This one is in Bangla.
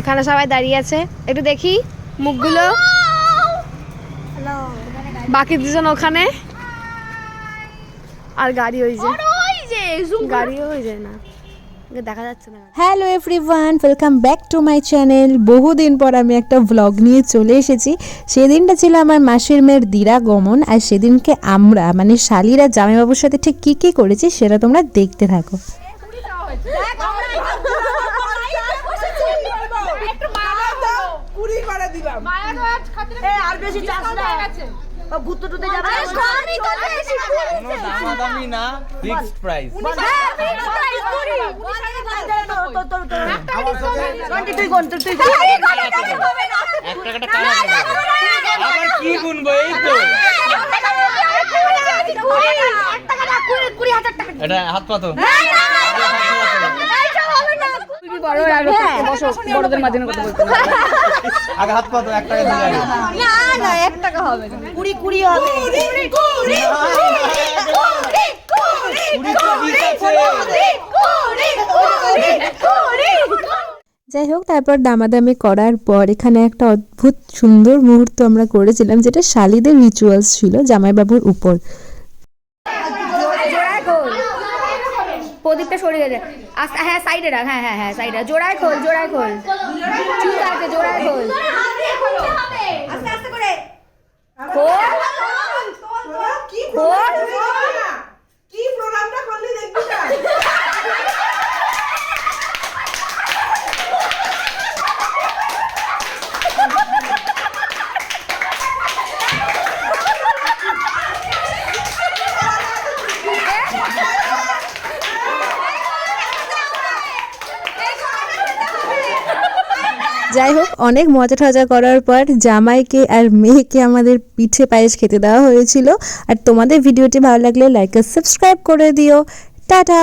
ওখানে সবাই দাঁড়িয়ে আছে, একটু দেখি মুখগুলো। বাকি দুজন ওখানে, আর গাড়ি ওই যে গাড়িও হয়ে যায় না, দেখা যাচ্ছে না। Hello everyone, welcome back to my channel. বহুদিন পর আমি একটা ভ্লগ নিয়ে চলে এসেছি। সেদিনটা ছিল আমার মাসির মেয়ের দিরাগমন, আর সেদিনকে আমরা মানে শালিরা জামাইবাবুর সাথে ঠিক কী কী করেছি সেটা তোমরা দেখতে থাকো। হাত পাতো বড়দের মাধ্যমে কথা বলতে আগে হাত পাতো 1 টাকা দিয়ে না 1 টাকা হবে না, 20 হবে। যাই হোক, তারপর দামাদামি করার পর এখানে একটা অদ্ভুত সুন্দর মুহূর্ত আমরা করেছিলাম, যেটা শালিদের রিচুয়ালস ছিল জামাইবাবুর উপর। প্রদীপটা সরিয়ে যায়, হ্যাঁ সাইডে রাখ, হ্যাঁ হ্যাঁ হ্যাঁ সাইডে, জোড়ায় খোল ঠিক আছে, জোড়ায় খোল কি প্রোগ্রামটা করলি দেখবি না? যাই হোক, অনেক মজা ঠজা করার পর জামাইকে আর মেয়েকে আমাদের পিঠে পায়েস খেতে দেওয়া হয়েছিল। আর তোমাদের ভিডিওটি ভালো লাগলে লাইক আর সাবস্ক্রাইব করে দিও। টাটা।